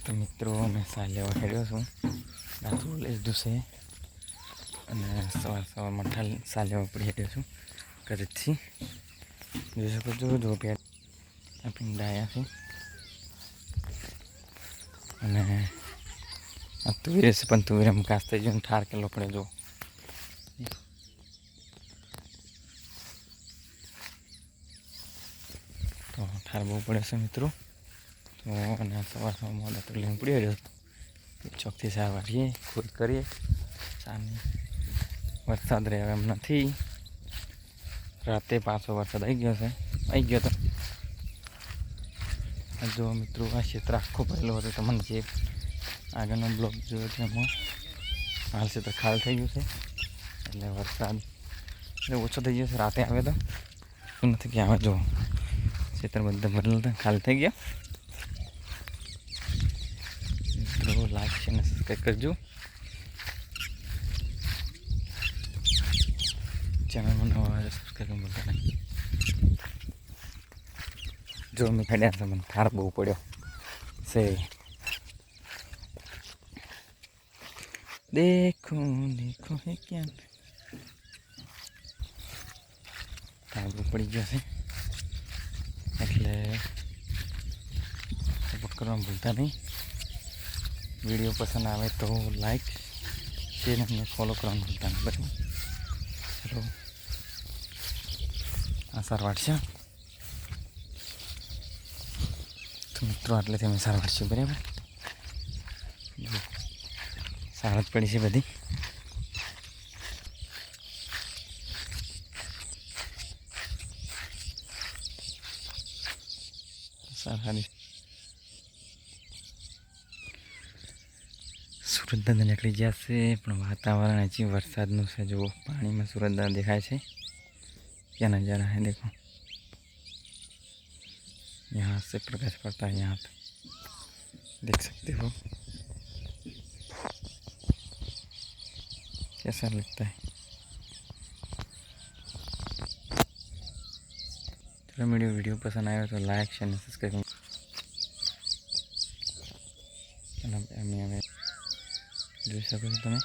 તો મિત્રો મેં સાલ લેવા હેડ્યો છું. રાતું લઈ લીધું છે અને સવારમાં સાલ લેવા પડી હેડ્યો છું ઘરેથી. જોઈ શકો છો જો આ પીંડા આવ્યા છે અને આ તુવેર છે પણ તુવેર એમ કાસ થઈ ગયો ઠાર કેટલો પડે જો. તો ઠાર બહુ પડે છે મિત્રો. તો અને સવારમાં મોડા તો લઈને પડી રહ્યો ચોકથી સાર વાળીએ કોઈ કરીએ સામે વરસાદ રહે એમ નથી. રાતે પાછો વરસાદ આવી ગયો તો જો મિત્રો આ ક્ષેત્ર આખો ભરેલો હતો. તમને જે આગળનો બ્લોક જોયો છે એમાં હાલ ક્ષેત્ર ખાલ થઈ ગયું છે એટલે વરસાદ ઓછો થઈ ગયો છે. રાતે આવે તો શું નથી કે આવે જો ક્ષેત્ર બધા ભરેલું હતા ખાલી થઈ ગયા. મિત્રો લાઈક છે અને સબસ્ક્રાઈબ કરજો. ચેનલમાં નવા સબસ્ક્રાઈબ કરતા નહીં. જો મેં ખેડ્યા છે મને ઠાર બહુ પડ્યો છે. દેખો દેખો હે ક્યાં ઠાર બહુ પડી ગયો છે એટલે સપોર્ટ કરવાનું ભૂલતા નહીં. વિડીયો પસંદ આવે તો લાઈક શેર અને ફોલો કરવાનું ભૂલતા નહીં. બરાબર ચલો આ સારવાર છે તો મિત્રો આટલેથી અમે સારવાર છે બરાબર. સાર જ પડી છે બધી. સારી સુરતદાદા નીકળી ગયા છે પણ વાતાવરણ હજી વરસાદનું છે. જો પાણીમાં સુરતદાદા દેખાય છે. क्या नज़ारा है देखो. यहाँ से प्रकाश पड़ता है यहाँ पे देख सकते हो कैसा लगता है. चलो वीडियो पसंद आया तो लाइक शेयर और सब्सक्राइब. જોઈ શકો છો તમે.